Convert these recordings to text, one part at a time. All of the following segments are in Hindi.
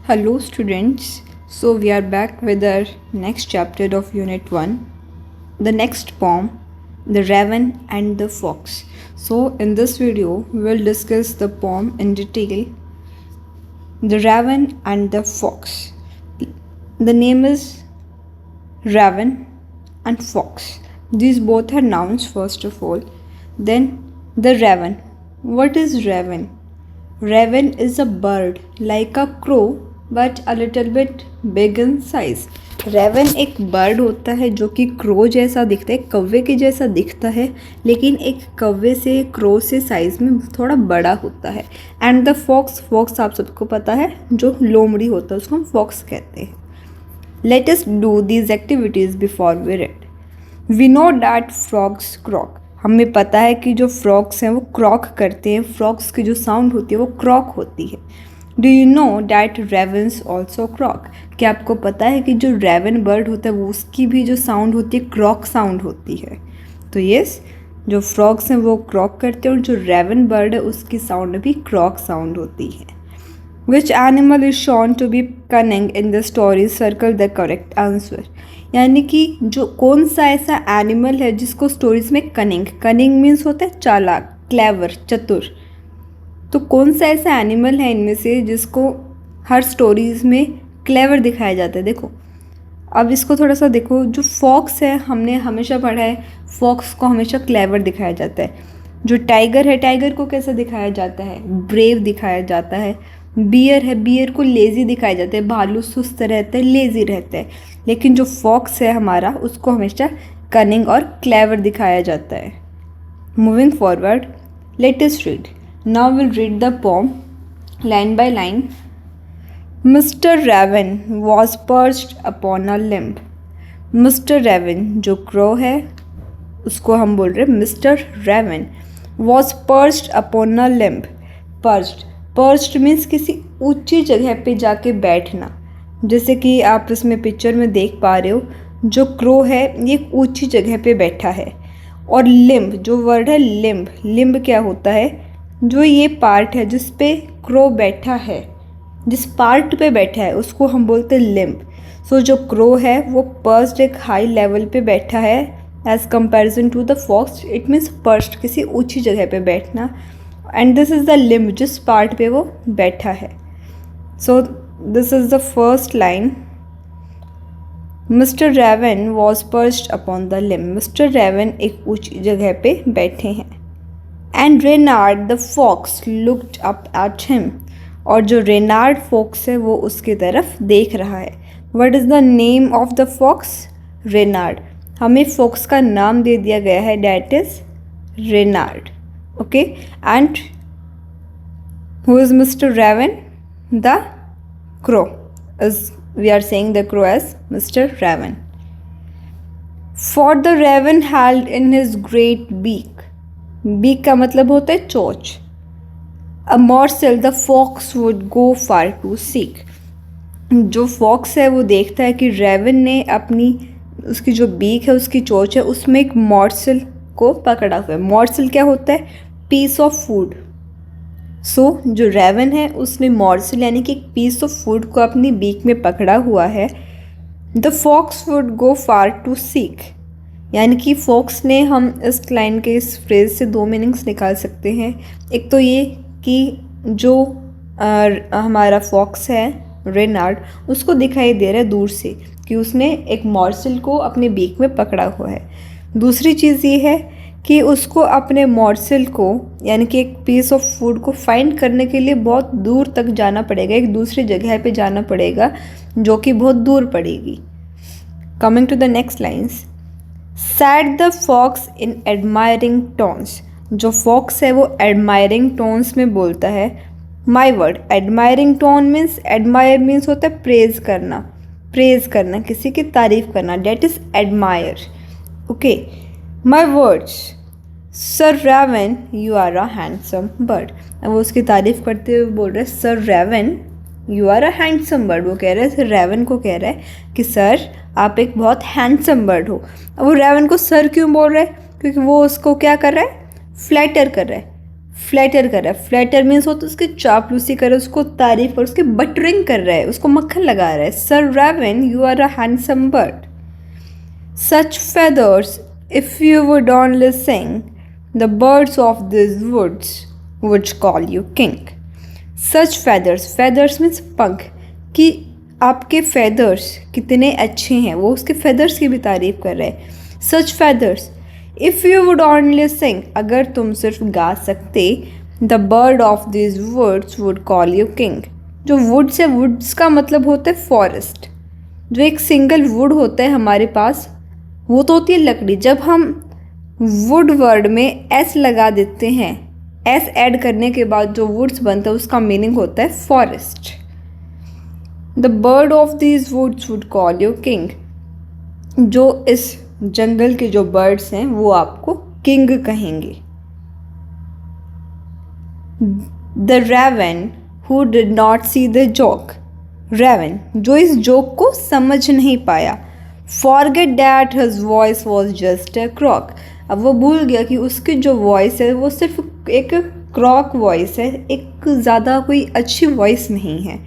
Hello students, so we are back with our next chapter of Unit 1, the next poem, The Raven and the Fox. So in this video, we will discuss the poem in detail, The Raven and the Fox. The name is Raven and Fox. These both are nouns first of all. Then the Raven. What is Raven? Raven is a bird like a crow but a little bit big in size. Raven एक बर्ड होता है जो कि क्रो जैसा दिखता है, कौवे के जैसा दिखता है, लेकिन एक कौवे से क्रो से साइज़ में थोड़ा बड़ा होता है. एंड द फॉक्स, फॉक्स आप सबको पता है जो लोमड़ी होता है उसको हम फॉक्स कहते हैं. Let us do these activities before we read. We know that frogs croak. हमें पता है कि जो फ्रॉग्स हैं वो क्रॉक करते हैं. फ्रॉग्स की जो साउंड होती है वो क्रॉक होती है. Do you know that ravens also croak. क्या आपको पता है कि जो रेवन बर्ड होता है वो उसकी भी जो साउंड होती है क्रॉक साउंड होती है. तो यस, जो फ्रॉग्स हैं वो क्रॉक करते हैं और जो रेवन बर्ड है उसकी साउंड भी क्रॉक साउंड होती है. Which animal is shown to be cunning in the story, circle the correct answer. यानी कि जो कौन सा ऐसा एनिमल है जिसको स्टोरीज में कनिंग, कनिंग मीन्स होता है चालाक, क्लेवर, चतुर. तो कौन सा ऐसा एनिमल है इनमें से जिसको हर स्टोरीज में क्लेवर दिखाया जाता है. देखो अब इसको थोड़ा सा देखो. जो फॉक्स है हमने हमेशा पढ़ा है फॉक्स को हमेशा क्लेवर दिखाया जाता है. जो टाइगर है टाइगर को कैसा दिखाया जाता है, ब्रेव दिखाया जाता है. बियर है, बियर को लेज़ी दिखाया जाता है. भालू सुस्त रहता है, लेज़ी रहता है. लेकिन जो फॉक्स है हमारा उसको हमेशा कनिंग और क्लेवर दिखाया जाता है. Moving forward, let us read. Now will read the poem line by line. Mister Raven was perched upon a limb. Mister Raven जो क्रो है उसको हम बोल रहे हैं mister Raven. Was perched upon a limb. Perched, perched means किसी ऊंची जगह पे जाके बैठना. जैसे कि आप इसमें पिक्चर में देख पा रहे हो जो क्रो है ये एक ऊंची जगह पे बैठा है. और लिम्ब, जो वर्ड है लिम्ब, लिम्ब क्या होता है, जो ये पार्ट है जिस पे क्रो बैठा है, जिस पार्ट पे बैठा है उसको हम बोलते हैं लिम्ब. सो जो क्रो है वो पर्च्ड एक हाई लेवल पे बैठा है as comparison to the fox. It means perched किसी ऊंची जगह पे बैठना. And this is the limb, जिस पार्ट पे वो बैठा है. So this is the first line. Mister Raven was perched upon the limb. Mister Raven एक ऊंची जगह पे बैठे हैं. And Reynard the fox looked up at him. और जो रेनार्ड फॉक्स है वो उसकी तरफ देख रहा है. What is the name of the fox? Reynard. हमें फॉक्स का नाम दे दिया गया है, that is Reynard. Okay, and who is Mister Raven? The crow. As we are saying the crow as Mr. Raven. For the raven held in his great beak. Beak का मतलब होता है चोंच. A morsel the fox would go far to seek. जो फॉक्स है वो देखता है कि रेवन ने अपनी उसकी जो बीक है उसकी चोंच है उसमें एक मॉर्सल को पकड़ा हुआ है. मॉर्सल क्या होता है? Piece of food. सो जो रेवन है उसने मॉर्सल यानी कि एक पीस ऑफ फूड को अपनी बीक में पकड़ा हुआ है. The fox would go far to seek. यानी कि फॉक्स ने, हम इस लाइन के इस फ्रेज से दो मीनिंग्स निकाल सकते हैं. एक तो ये कि जो हमारा फॉक्स है रेनार्ड उसको दिखाई दे रहा है दूर से कि उसने एक मॉर्सल को अपने बीक में पकड़ा हुआ है. दूसरी चीज़ ये है कि उसको अपने मॉर्सल को यानी कि एक पीस ऑफ फूड को फाइंड करने के लिए बहुत दूर तक जाना पड़ेगा, एक दूसरी जगह पे जाना पड़ेगा जो कि बहुत दूर पड़ेगी. Coming to the next lines. Said the fox in admiring tones. जो फॉक्स है वो एडमायरिंग टोन्स में बोलता है. My word, admiring tone means, admire means होता है प्रेज करना, प्रेज करना, किसी की तारीफ करना, that is admire. Okay, my words sir Raven you are a handsome bird. अब वो उसकी तारीफ़ करते हुए बोल रहे हैं sir Raven you are a handsome bird. वो कह रहे हैं रेवन को कह रहा है कि सर आप एक बहुत हैंडसम बर्ड हो. अब वो रेवन को सर क्यों बोल रहा है? क्योंकि वो उसको क्या कर रहा है? फ्लैटर कर रहा है. फ्लैटर कर रहा है। फ्लैटर मीन्स होता है उसकी चापलूसी कर रहा है, उसको तारीफ कर, उसकी बटरिंग कर रहा है, उसको मक्खन लगा रहा है। Sir Raven, you are a handsome bird, such feathers, if you would only sing, the birds of this woods would call you king. Such feathers, feathers means पंख, कि आपके फेदर्स कितने अच्छे हैं, वो उसके फेदर्स की भी तारीफ कर रहे हैं। Such feathers, if you would only sing, अगर तुम सिर्फ गा सकते, the bird of this woods would call you king. जो वुड्स है, वुड्स का मतलब होता है फॉरेस्ट। जो एक सिंगल वुड होता है हमारे पास, वो तो होती है लकड़ी। जब हम वुड वर्ड में एस लगा देते हैं, एस ऐड करने के बाद जो वुड्स बनता है उसका मीनिंग होता है forest. The bird of these woods would call you king, जो इस जंगल के जो बर्ड्स हैं वो आपको किंग कहेंगे। The raven who did not see the joke, raven जो इस जोक को समझ नहीं पाया। Forget that his voice was just a croak, अब वो भूल गया कि उसकी जो वॉइस है वो सिर्फ एक क्रॉक वॉइस है, एक ज़्यादा कोई अच्छी वॉइस नहीं है।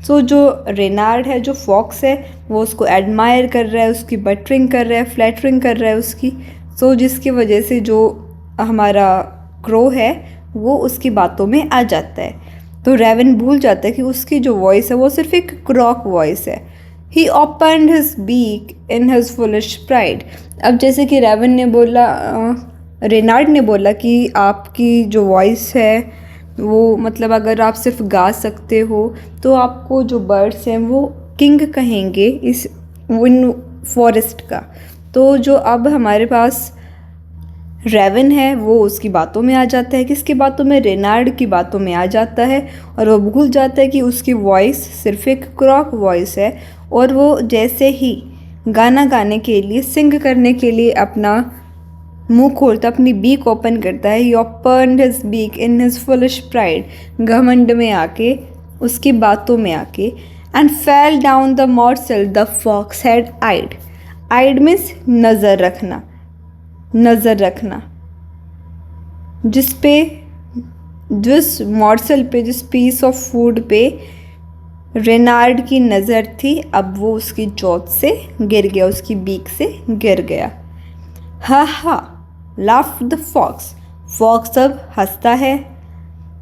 सो जो रेनार्ड है, जो फॉक्स है, वो उसको एडमायर कर रहा है, उसकी बटरिंग कर रहा है, फ्लैटरिंग कर रहा है उसकी। सो जिसकी वजह से जो हमारा क्रो है वो उसकी बातों में आ जाता है। तो रेवन भूल जाता है कि उसकी जो वॉइस है वो सिर्फ एक क्रॉक वॉइस है। He opened his beak in his foolish pride, अब जैसे कि रेवन ने बोला, रेनार्ड ने बोला कि आपकी जो वॉइस है वो मतलब अगर आप सिर्फ गा सकते हो तो आपको जो बर्ड्स हैं वो किंग कहेंगे इस विन फॉरेस्ट का। तो जो अब हमारे पास रेवन है वो उसकी बातों में आ जाता है, किसकी बातों में, रेनार्ड की बातों में आ जाता है, और वो भूल जाता है कि उसकी वॉइस सिर्फ एक क्रॉक वॉइस है। और वो जैसे ही गाना गाने के लिए, सिंग करने के लिए अपना मुंह खोलता, अपनी बीक ओपन करता है। He opened his beak in his foolish pride, घमंड में आके, उसकी बातों में आके। And fell down the morsel the fox had eyed, eyed means नज़र रखना, नज़र रखना, जिस मॉर्सल पे, जिस पीस ऑफ फूड पे रेनार्ड की नज़र थी, अब वो उसकी चोंच से गिर गया, उसकी बीक से गिर गया। हा हा लाफ द फॉक्स, फॉक्स अब हंसता है।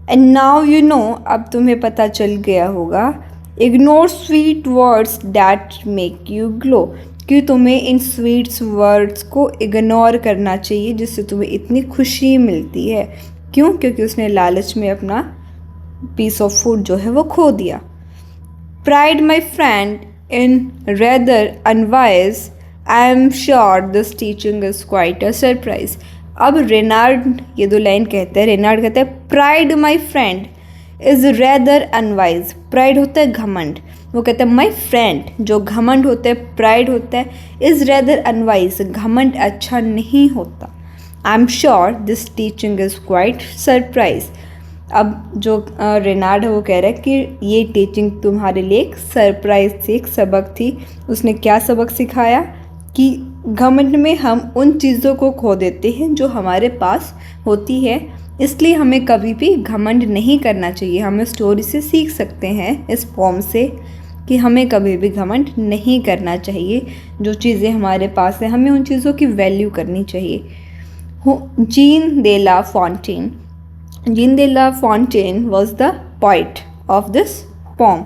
एंड नाउ यू नो, अब तुम्हें पता चल गया होगा। Ignore sweet words that make you glow, कि तुम्हें इन स्वीट्स वर्ड्स को इग्नोर करना चाहिए जिससे तुम्हें इतनी खुशी मिलती है। क्यों? क्योंकि उसने लालच में अपना पीस ऑफ फूड जो है वो खो दिया। Pride my friend in rather unwise, I am sure this teaching is quite a surprise. अब रेनार्ड ये दो लाइन कहते हैं, रेनार्ड कहते हैं pride my friend is rather unwise, pride होता है घमंड, वो कहते हैं माई फ्रेंड, जो घमंड होता है, प्राइड होता है, इज़ रेदर अनवाइज, घमंड अच्छा नहीं होता। I am sure this teaching is quite surprise, अब जो रेनार्ड है वो कह रहा है कि ये टीचिंग तुम्हारे लिए एक सरप्राइज थी, एक सबक थी। उसने क्या सबक सिखाया कि घमंड में हम उन चीज़ों को खो देते हैं जो हमारे पास होती है, इसलिए हमें कभी भी घमंड नहीं करना चाहिए। हम स्टोरी से सीख सकते हैं, इस पोम से, कि हमें कभी भी घमंड नहीं करना चाहिए। जो चीज़ें हमारे पास हैं हमें उन चीज़ों की वैल्यू करनी चाहिए। Jean de La Fontaine, Jean de La Fontaine was the poet of this pome.